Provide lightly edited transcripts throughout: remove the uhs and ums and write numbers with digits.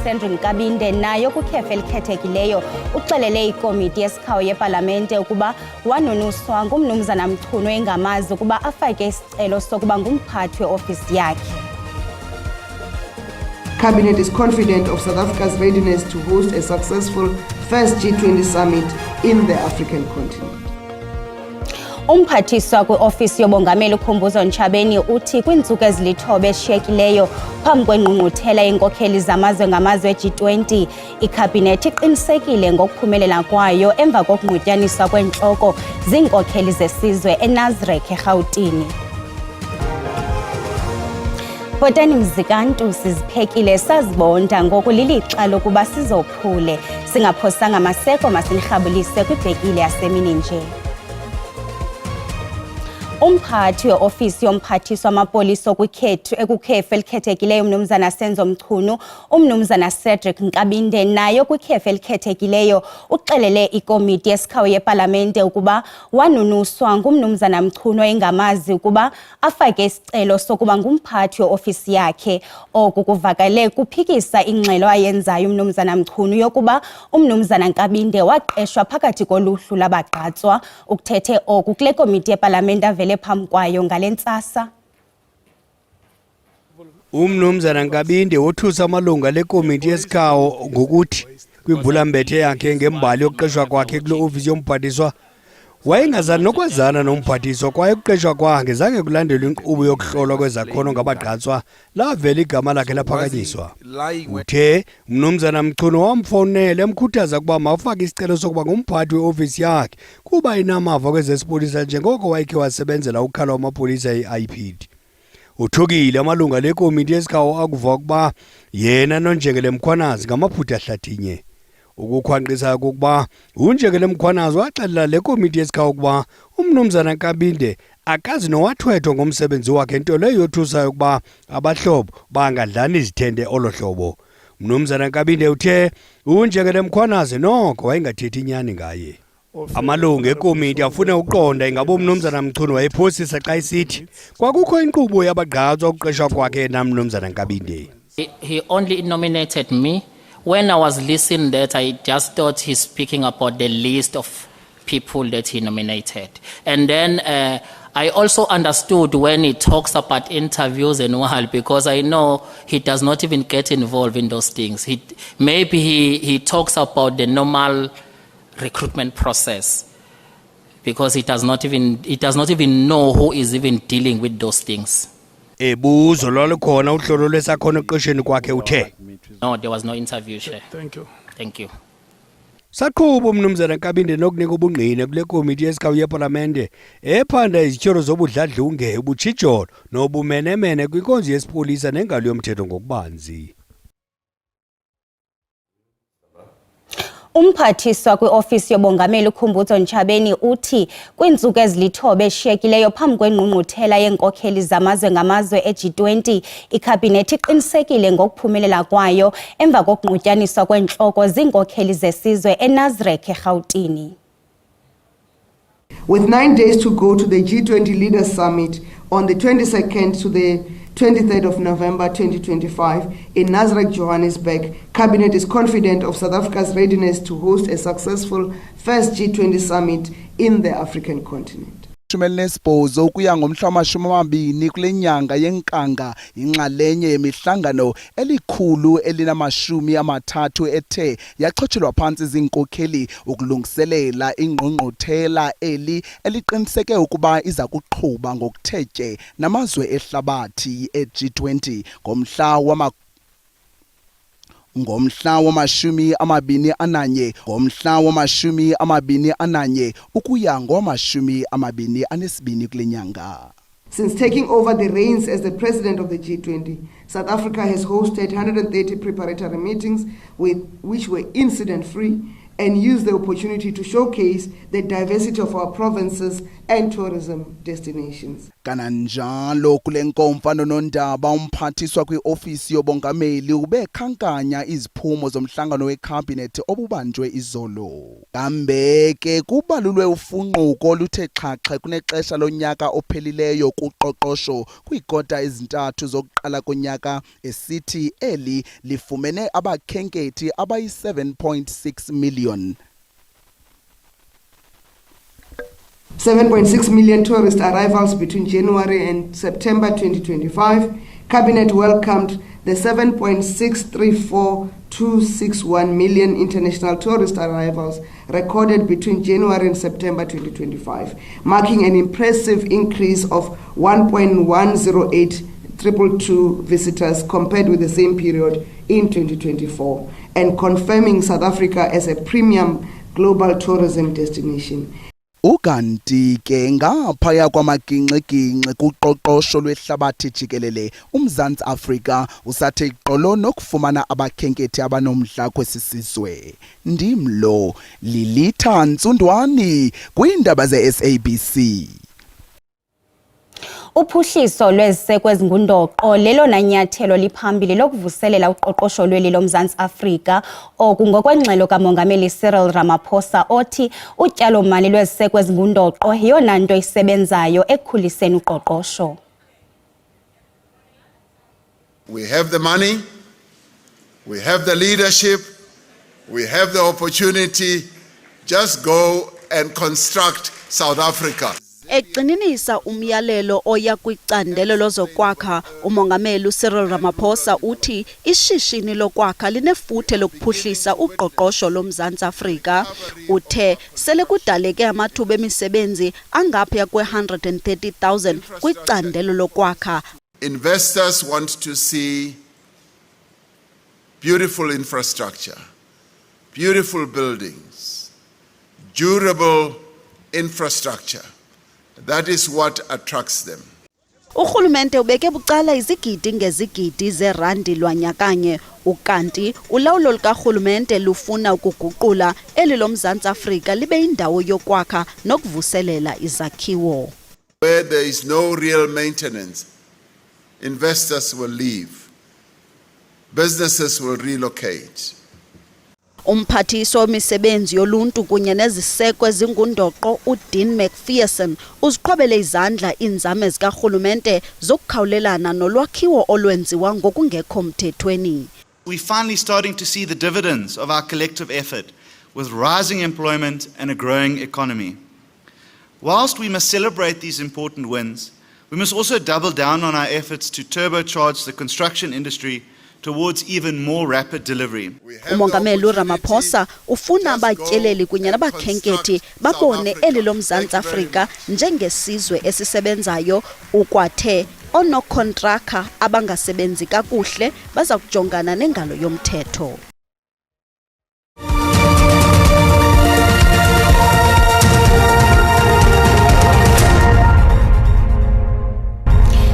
Sandrine Nkabinde nayo kwikhefu elikhethekileyo uxelele ikomiti yesikhawu yepalamente ukuba wanonuswa ngumnumzana Mchunu engamazi ukuba afake isicelo sokuba ngumphathi weofisi yakhe. Cabinet is confident of South Africa's readiness to host a successful first G20 summit in the African continent. Umphathiswa kwiofisi yobongameli uKhumbuzo Ntshabeni uthi kwiintsuku ezilithoba eshiyekileyo phambi kwengqungquthela yenkokheli zamazwe ngamazwe G20 ikhabhinethi iqinisekile ngokuphumelela kwayo emva kokungqutyaniswa kwentloko ziinkokheli zesizwe eNasrec eRhawutini. Bhotani mzikantu siziphekile sazibonda ngoku lilixa lokuba sizophule singaphosanga amaseko masinirhabulise kwibhekile yasemini nje. Umphathi weofisi yomphathiswa wamapolisa kwikhefu elikhethekileyo umnumzana Senzo Mchunu, umnumzana Cedric Nkabinde nayo kwikhefu elikhethekileyo uxelele ikomiti yesikhawu yepalamente ukuba wanunuswa ngumnumzana Mchunu engamazi ukuba afake isicelo sokuba ngumphathi weofisi yakhe. Oku kuvakale kuphikisa ingxelo ayenzayo umnumzana Mchunu yokuba umnumzana Nkabinde waqeshwa phakathi koluhlu labagqatswa. Ukuthethe oku kule komiti yepalamente phambi kwayo ngale ntsasa. Umnumzana Nkabinde wothusa amalunga lekomiti yesikhawu ngokuthi kwimvulambethe yakhe ngembali yokuqeshwa kwakhe kule ofisi yomphathiswa wayengazani nokwazana nomphathiswa kwaye ukuqeshwa kwakhe zange kulandelwe inkqubo yokuhlolwa kwezakhono ngabagqatswa lavela igama lakhe laphakanyiswa. Uthe umnumzana Mchunu wamfonela emkhuthaza ukuba mawufake isicelo sokuba ngumphathi weofisi yakhe kuba inamava kwezesipolisa njengoko wayekhe wasebenzela ukhala wamapolisa e-IPD. Uthukile amalunga lekomiti yesikhawu akuva ukuba yena noNjengele Mkhwanazi ngamaphutha ahlathinye. Ukukhwanqisa ukuba uNjengele Mkhwanazi waxelela le komiti yesikhawu ukuba umnumzana Nkabinde akazi nowathwethwa ngomsebenzi wakhe into leyo yothusayo ukuba abahlobo bangadlani izithende olohlobo. Umnumzana Nkabinde uthe uNjengele Mkhwanazi noko wayengathethi inyani ngaye. Amalunga ekomiti afuna uqonda ingabo umnumzana Mchunu wayephosisa xa isithi kwakukho inkqubo yabagqatswa ukuqeshwa kwakhe namnumzana Nkabinde. He only nominated me. When I was listening that, I just thought he's speaking about the list of people that he nominated. And then I also understood when he talks about interviews and all, because I know he does not even get involved in those things. Maybe he talks about the normal recruitment process, because he does not even know who is even dealing with those things. Ebuzo lwalukhona uhlolo lwesakhono eqesheni kwakhe uthe. No, there was no interview, Chair. Thank you. Thank you. Saqhuba umnumzana Nkabinde nokunika ubungqine kule komiti yesikhawu yepalamente ephanda izityholo zobudladlunge ubutshijolo nobumenemene kwinkonzo yesipolisa nengalo yomthetho ngokubanzi. Umphathiswa kwiofisi yobongameli uKhumbuzo Ntshabeni uthi kwiintsuku ezilithoba eshiyekileyo phambi kwengqungquthela yenkokheli zamazwe ngamazwe e-G20 ikhabhinethi iqinisekile ngokuphumelela kwayo emva kokungqutyaniswa kwentloko ziinkokheli zesizwe eNasrec eRhawutini. With 9 days to go to the G20 Leaders Summit on the 22nd to the 23rd of November 2025 in Nasrec, Johannesburg, Cabinet is confident of South Africa's readiness to host a successful first G20 summit in the African continent. Nesibhozo ukuya ngomhla wama-20 kule nyanga yenkanga inxalenye yemihlangano elikhulu elinama-30 ethe yachotshelwa phantsi ziinkokheli ukulungiselela ingqungquthela eliqiniseke ukuba iza kuqhuba ngokuthetye namazwe ehlabathi e-G20 ngomhla wama-21 ukuya ngowama-22 kule nyanga. Since taking over the reins as the president of the G20, South Africa has hosted 130 preparatory meetings which were incident-free and used the opportunity to showcase the diversity of our provinces and tourism destinations. Kananjalo kule nkomfa nonondaba umphathiswa kwiofisi yobongameli ubekhankanya iziphumo zomhlangano wecabinet obubanjwe izolo. Kambe ke kubalulwe ufunquko oluthe xhaxhe kunexesha lonyaka ophelileyo kuqoqosho kwikota ezintathu zokuqala konyaka esithi eli lifumene abakhenkethi abayi-7.6 million. 7.6 million tourist arrivals between January and September 2025. Cabinet welcomed the 7.634261 million international tourist arrivals recorded between January and September 2025, marking an impressive increase of 1.10822 visitors compared with the same period in 2024, and confirming South Africa as a premium global tourism destination. Ukanti ke ngaphaya kwamaginxe-ginxe kuqoqosho lwehlabathi jikelele uMzantsi Afrika usathe iqolo nokufumana abakhenkethi abanomdla kwesisizwe. Ndimlo Lilitha Ntsundwani kwiindaba ze-SABC. Uphuhliso lweziseko ezingundoqo lelona nyathelo liphambili lokuvuselela uqoqosho lweli loMzantsi Afrika oku ngokwengxelo kaMongameli Cyril Ramaphosa othi utyalo-mali lweziseko ezingundoqo yeyona nto isebenzayo ekukhuliseni uqoqosho. We have the money, we have the leadership, we have the opportunity. Just go and construct South Africa. Egxininisa umyalelo oya kwicandelo lozokwakha, umongameli Cyril Ramaphosa uthi ishishini lokwakha linefuthe lokuphuhlisa uqoqosho loMzantsi Afrika. Uthe sele kudaleke amathuba emisebenzi angaphaya kwe-130,000 kwicandelo lokwakha. Investors want to see beautiful infrastructure, beautiful buildings, durable infrastructure. That is what attracts them. Urhulumente ubeke bucala izigidi ngezigidi zerandi lwanyakanye, ukanti ulawulo lukarhulumente lufuna ukuguqula eli loMzantsi Afrika libe indawo yokwakha nokuvuselela izakhiwo. Where there is no real maintenance, investors will leave, businesses will relocate. Umphathiswa wemisebenzi yoluntu kunye neziseko ezingundoqo uDean McPherson uziqhwabele izandla iinzame zikarhulumente zokukhawulelana nolwakhiwo olwenziwa ngokungekho mthethweni. We're finally starting to see the dividends of our collective effort with rising employment and a growing economy. Whilst we must celebrate these important wins, we must also double down on our efforts to turbocharge the construction industry towards even more rapid delivery. Umongameli Ramaphosa ufuna abatyeleli kunye nabakhenkethi babone eli loMzantsi Afrika njengesizwe esisebenzayo, ukwathe onokontraka abangasebenzi kakuhle baza kujongana nengalo yomthetho.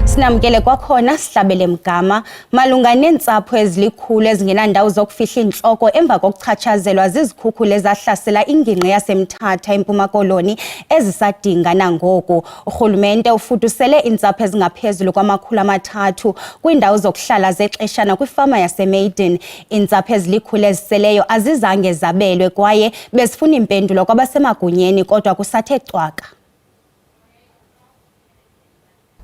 Sinamkele kwakhona sihlabele mgama malunga neentsapho ezilikhulu ezingenandawo zokufihla intloko emva kokuchatshazelwa zizikhukhula ezahlasela ingingqi yaseMthatha eMpuma Koloni ezisadinga nangoku. Urhulumente ufuthusele iintsapho ezingaphezulu kwama300 kwiindawo zokuhlala zexeshana kwifama yaseMaiden. Iintsapho ezilikhulu eziseleyo azizange zabelwe kwaye bezifuna impendulo kwabasemagunyeni kodwa kusathe cwaka.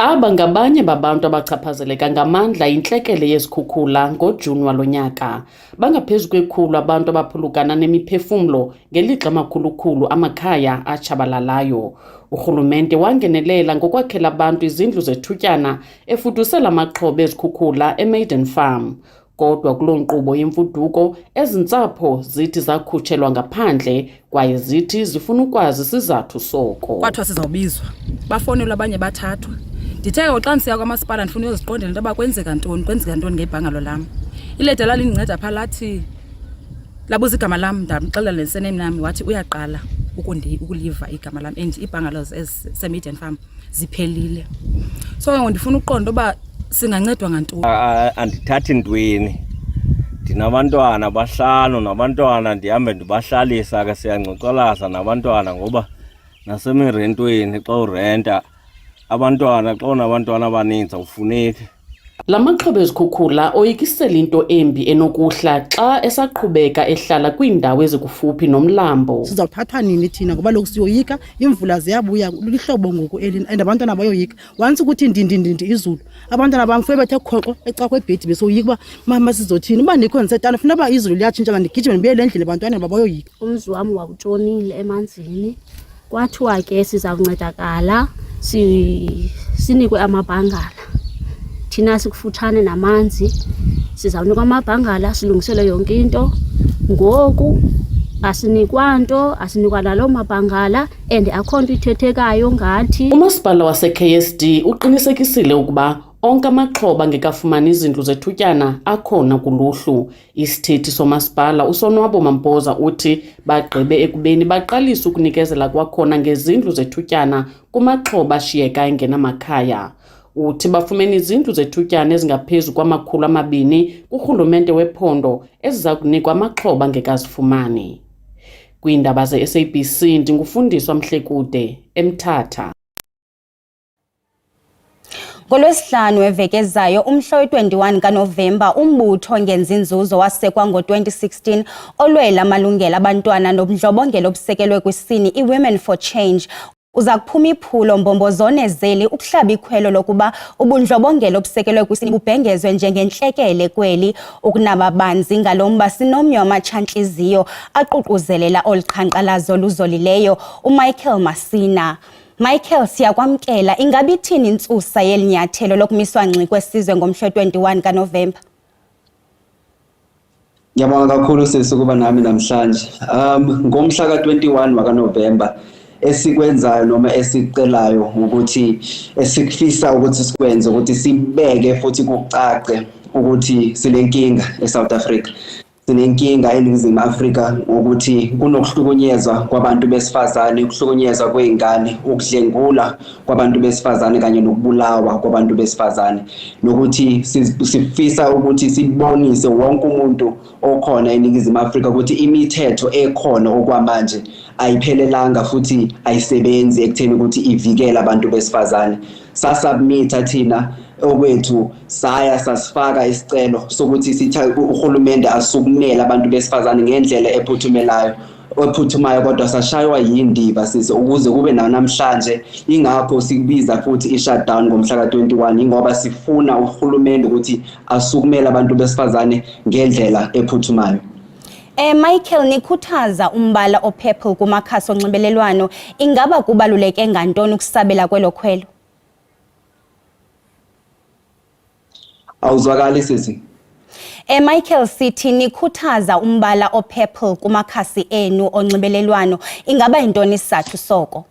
Aba ngabanye babantu abachaphazeleka ngamandla intlekele yezikhukhula ngoJuni walonyaka. Bangaphezu kwekhulu abantu abaphulukana nemiphefumlo ngelixa amakhulukhulu amakhaya atshabalalayo. Urhulumente wangenelela ngokwakhela abantu izindlu zethutyana efuthusela amaxhoba ezikhukhula eMaiden Farm. Kodwa kuloo nkqubo yemfuduko ezintsapho zithi zakhutshelwa ngaphandle kwaye zithi zifuna ukwazi isizathu soko. Kwathiwa sizawubizwa bafonelwa abanye bathathwa. Ndithe xa ndisiya kwamasipala ndifuna uyoziqondela into yoba kwenzeka ntoni ngebhangalo lam. Ileda lalindinceda phaa lathi labuza igama lam, ndamxelela nesename nami wathi uyaqala ukuliva igama lam and ibhangalo eziseMaiden Farm ziphelile. So ndifuna uqonda uba singancedwa ngantoni. Andithathi ntweni. Ndinabantwana abahlanu nabantwana ndihambe ndibahlalisa ke siyancocolaza nabantwana ngoba nasemirentweni xa urenta abantwana xa unabantwana abaninzi awufuneki. La maxhoba ezikhukhula oyikisela into embi enokuhla xa esaqhubeka ehlala kwiindawo ezikufuphi nomlambo. Sizawuthathwa nini thina ngoba lokhu siyoyika imvula ziyabuya lihlobo ngoku elini and abantwana bayoyika once ukuthi ndindi izulu abantwana bamfuye bethe khoqo eca kwebhedi besoyika uba mama sizothini uba ndikho ndisetana funa uba izulu liyatshintsha ndigijime ndibuyele endlini abantwana bayoyika. Umzi wami wawutshonile emanzini kwathiwa ke sizawuncedakala sinikwe amabhangala. Thina sikufutshane namanzi sizawunikwa amabhangala silungisele yonke into. Ngoku asinikwa nto asinikwa nalo mabhangala and akho nto ithethekayo ngathi. Umasipala wase-KSD uqinisekisile ukuba onke amaxhoba ngekafumani izindlu zethutyana akhona kuluhlu. Isithethi somasipala uSonwabo Mampoza uthi bagqibe ekubeni baqalisa ukunikezela kwakhona ngezindlu zethutyana kumaxhoba ashiyeka engenamakhaya. Uthi bafumene izindlu zethutyana ezingaphezu kwama200 kurhulumente wephondo eziza kunikwa amaxhoba ngekazifumani. Kwiindaba ze-SABC ndingufundiswa Mhlekude eMthatha. NgoLwesihlanu weveki ezayo umhla we-21 kaNovemba umbutho ongenzi nzuzo wasekwa ngo-2016 olwela amalungelo abantwana nobundlobongela obusekelwe kwisini i-Women for Change uza kuphuma iphulo mbombozone zeli ukuhlaba ikhwelo lokuba ubundlobongela obusekelwe kwisini bubhengezwe njengentlekele kweli ukunaba banzi ngalo mba sinomnye wamatshantliziyo aququzelela olu qhankqalazo luzolileyo uMichael Masina. Michael, siyakwamkela, ingabi ithini intsusa yeli nyathelo lokumiswa ngxi kwesizwe ngomhla we-21 kaNovemba? Ngiyabonga kakhulu sisi ukuba nami namhlanje. Ngomhla ka-21 wakaNovemba esikwenzayo noma esicelayo ukuthi esikufisa ukuthi sikwenze ukuthi sibeke futhi kucace ukuthi silenkinga eSouth Africa. Sinenkinga eNingizimu Afrika ukuthi kunokuhlukunyezwa kwabantu besifazane, ukuhlukunyezwa kweingane, ukudlengula kwabantu besifazane kanye nokubulawa kwabantu besifazane. Nokuthi sifisa ukuthi sibonise wonke umuntu okhona eNingizimu Afrika ukuthi imithetho ekhona okwamanje ayiphelelanga futhi ayisebenzi ekutheni ukuthi ivikele abantu besifazane. Sasubmit thina okwethu saya sasifaka isicelo sokuthi sitha uhulumende asukumele abantu besifazane ngendlela ephuthumayo kodwa sashaywa yindiba sisi ukuze kube namhlanje ingakho sikubiza futhi i-shutdown ngomhla ka-21 ingoba sifuna uhulumende ukuthi asukumele abantu besifazane ngendlela ephuthumayo. Michael, nikhuthaza umbala o-purple kumakhasi onxibelelwano, ingaba kubaluleke ngantoni ukusabela kwelo khwelo? Awuzwakali sisi. Michael, sithi nikhuthaza umbala o-purple kumakhasi enu onxibelelwano, ingaba yintoni isizathu soko?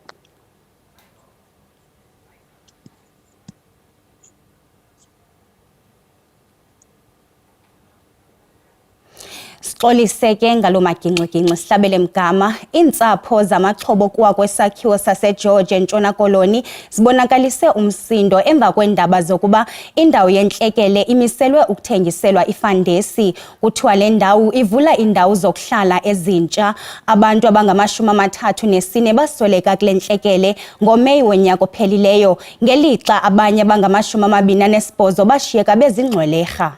Sixoliseke ngalo magingxigingxi sihlabele mgama iintsapho zamaxhobo kuwa kwesakhiwo saseGeorge eNtshona Koloni zibonakalise umsindo emva kweendaba zokuba indawo yentlekele imiselwe ukuthengiselwa ifandesi. Kuthiwa le ndawo ivula indawo zokuhlala ezintsha. Abantu abangama-34 basweleka kule ntlekele ngoMeyi wonyaka ophelileyo, ngelixa abanye abangama-28 bashiyeka bezingcwelerha.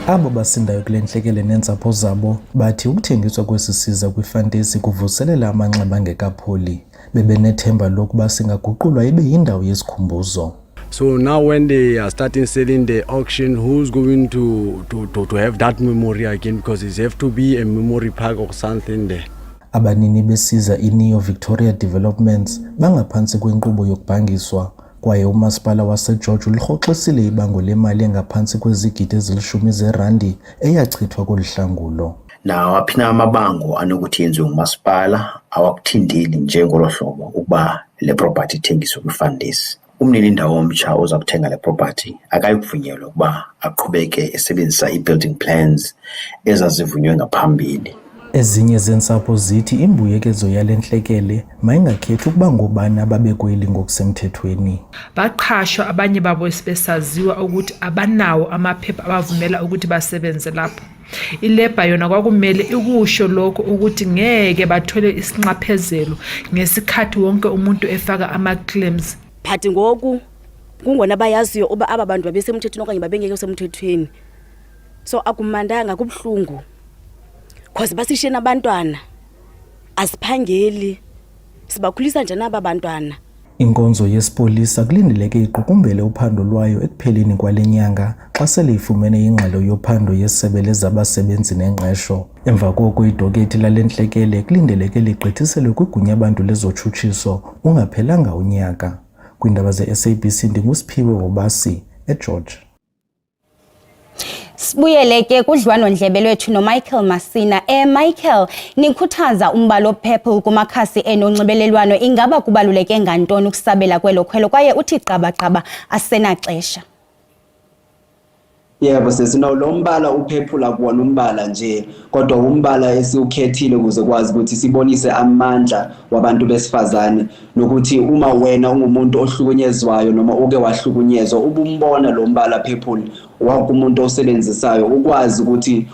Abo basindayo kule ntlekele neentsapho zabo bathi ukuthengiswa kwesi siza kwifantesi kuvuselela amanxeba angekapholi, bebenethemba lokuba singaguqulwa ibe yindawo yesikhumbuzo. So now when they are starting selling the auction, who's going to have that memory again, because it have to be a memory park or something there. Abanini besiza iNeo Victoria Developments bangaphantsi kwenkqubo yokubhangiswa kwaye umasipala waseGeorge ulirhoxisile ibango lemali engaphantsi kwezigidi ezilishumi zeerandi eyachithwa kolu hlangulo. Nawaphi na amabango anokuthi yenziwe ngumasipala awakuthindeli njengolo hlobo ukuba le property ithengiswe kwifandesi. Umnini indawo omtsha oza kuthenga le property akayivunyelwa ukuba aqhubeke esebenzisa i-building plans ezazivunywe ngaphambili. Ezinye zeentsapho zithi imbuyekezo yale ntlekele mayingakhethi ukuba ngobani ababekweli ngokusemthethweni. Baqhashwa abanye babo esibesaziwa ukuthi abanawo amaphepha abavumela ukuthi basebenze lapho. iLabour yona kwakumele ikusho lokho ukuthi ngeke bathole isinxaphezelo ngesikhathi wonke umuntu efaka ama-claims. But ngoku kungona bayaziyo uba aba bantu babesemthethweni okanye babengeke semthethweni. So akumandanga kubhlungu. Because basishe nabantwana asiphangeli sibakhulisa nje naba bantwana. Inkonzo yesipolisa kulindeleke iqukumbele uphando lwayo ekupheleni kwale nyanga xa sele ifumene ingxelo yophando yesebe lezabasebenzi nengqesho. Emva koko idokethi lale ntlekele kulindeleke ligqithiselwe kwigunya abantu lezotshutshiso ungaphelanga unyaka. Kwiindaba ze-SABC ndinguSiphiwe Wobasi eGeorge. Sibuyele ke kudliwano-ndlebe lwethu noMichael Masina. Michael, nikhuthaza umbalo Purple kumakhasi enonxibelelwano, ingaba kubaluleke ngantoni ukusabela kwelo khwelo kwaye uthi qabaqaba asenaxesha? Yebo sesino lo mbala uphephula kuwona umbala nje, kodwa umbala esiukhethile ukuze kwazi ukuthi sibonise amandla wabantu besifazane nokuthi uma wena ungumuntu ohlukunyezwayo noma uke wahlukunyezwa ubumbona lo mbala phephula wonke umuntu osebenzisayo ukwazi ukuthi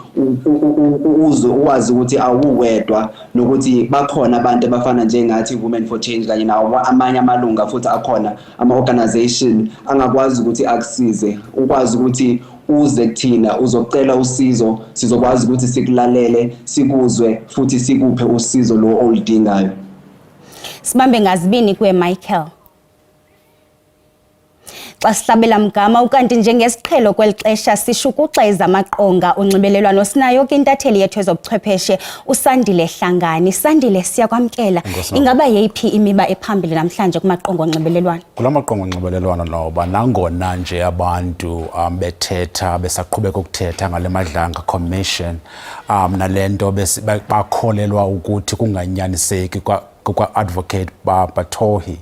ukwazi ukuthi awuwedwa nokuthi bakhona abantu abafana njengathi Women for Change kanye nawo amanye amalunga futhi akhona ama-organization angakwazi ukuthi akusize, ukwazi ukuthi uze kuthina uzocela usizo sizokwazi ukuthi sikulalele sikuzwe futhi sikuphe usizo lo oludingayo. Sibambe ngazibini kuwe Michael. Xa sihlabela mgama ukanti njengesiqhelo kwelixesha sishukuxa ezamaqonga onxibelelwano sinayo ke intatheli yethu ezobuchwepheshe uSandile Hlangani. Sandile, siyakwamkela. Ingaba yeyiphi imiba ephambili namhlanje kumaqonga onxibelelwano? Kulamaqonga onxibelelwano noba nangona nje abantu bethetha besaqhubeka ukuthetha ngale Madlanga Commission nalento bakholelwa ukuthi kunganyaniseki kwa-advocate Batohi,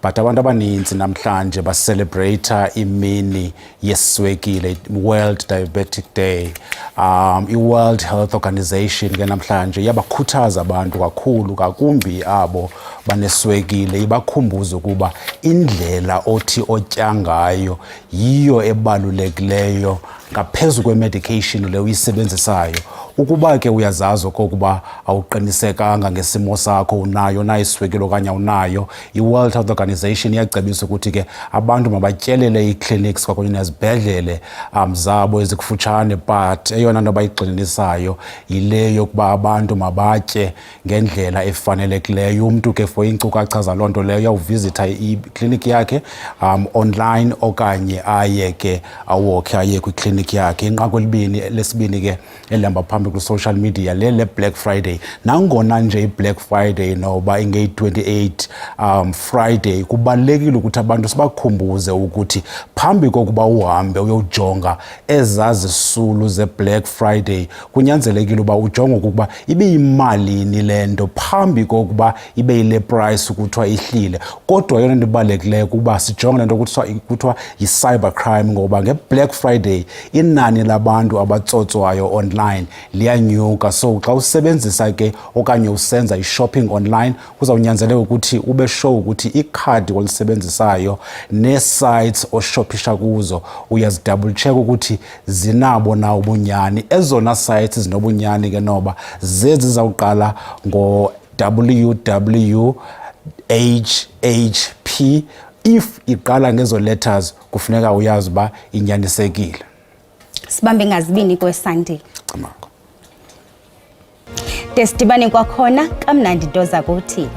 but abantu abaninzi namhlanje ba-celebrate imini yeswekile, World Diabetic Day. I-World Health Organization ke namhlanje yabakhuthaza abantu kakhulu ngakumbi abo baneswekile, ibakhumbuza ukuba indlela othi otya ngayo yiyo ebalulekileyo ngaphezu kwe-medication le uyisebenzisayo. Ukuba ke uyazazi okokuba awuqinisekanga ngesimo sakho unayo na iswekile okanye awunayo, i-World Health Organization iyacebisa ukuthi ke abantu mabatyelele ii-clinics kwakunye nezibhedlele zabo ezikufutshane, but eyona nto bayigxininisayo yile yokuba abantu mabatye ngendlela efanelekileyo. Umntu ke for iinkcukacha zaloo nto leyo uyawuvizitha ikliniki yakhe online okanye aye ke awokhe aye kwikliniki yakhe. Inqaku lesibini ke elihamba phambili ku-social media le Black Friday, nangona nje i-Black Friday noba ingeyi-28 Friday, kubalulekile ukuthi abantu sibakhumbuze ukuthi phambi kokuba uhambe uyojonga ezazisulu ze-Black Friday kunyanzelekile uba ujonge ukuba ibe yimalini le nto phambi kokuba ibe yile price kuthiwa ihlile. Kodwa yona nto ibalulekileyo ukuba sijonge le nto kuthiwa yi-cybercrime, ngoba nge-Black Friday inani labantu abatsotswayo online liyanyuka. So xa usebenzisa ke okanye usenza i-shopping online kuzawunyanzeleka ukuthi ube sure ukuthi ikhadi olisebenzisayo nee-sites oshophisha kuzo uyazidouble check ukuthi zinabo na ubunyani. Ezona sites zinobunyani ke noba zezi zawuqala ngo-WWHHP. If iqala ngezo letters kufuneka uyazi uba inyanisekile. Sibambe ngazibini kweSandile. Desidibane kwakhona kamnandi nto zakuthi.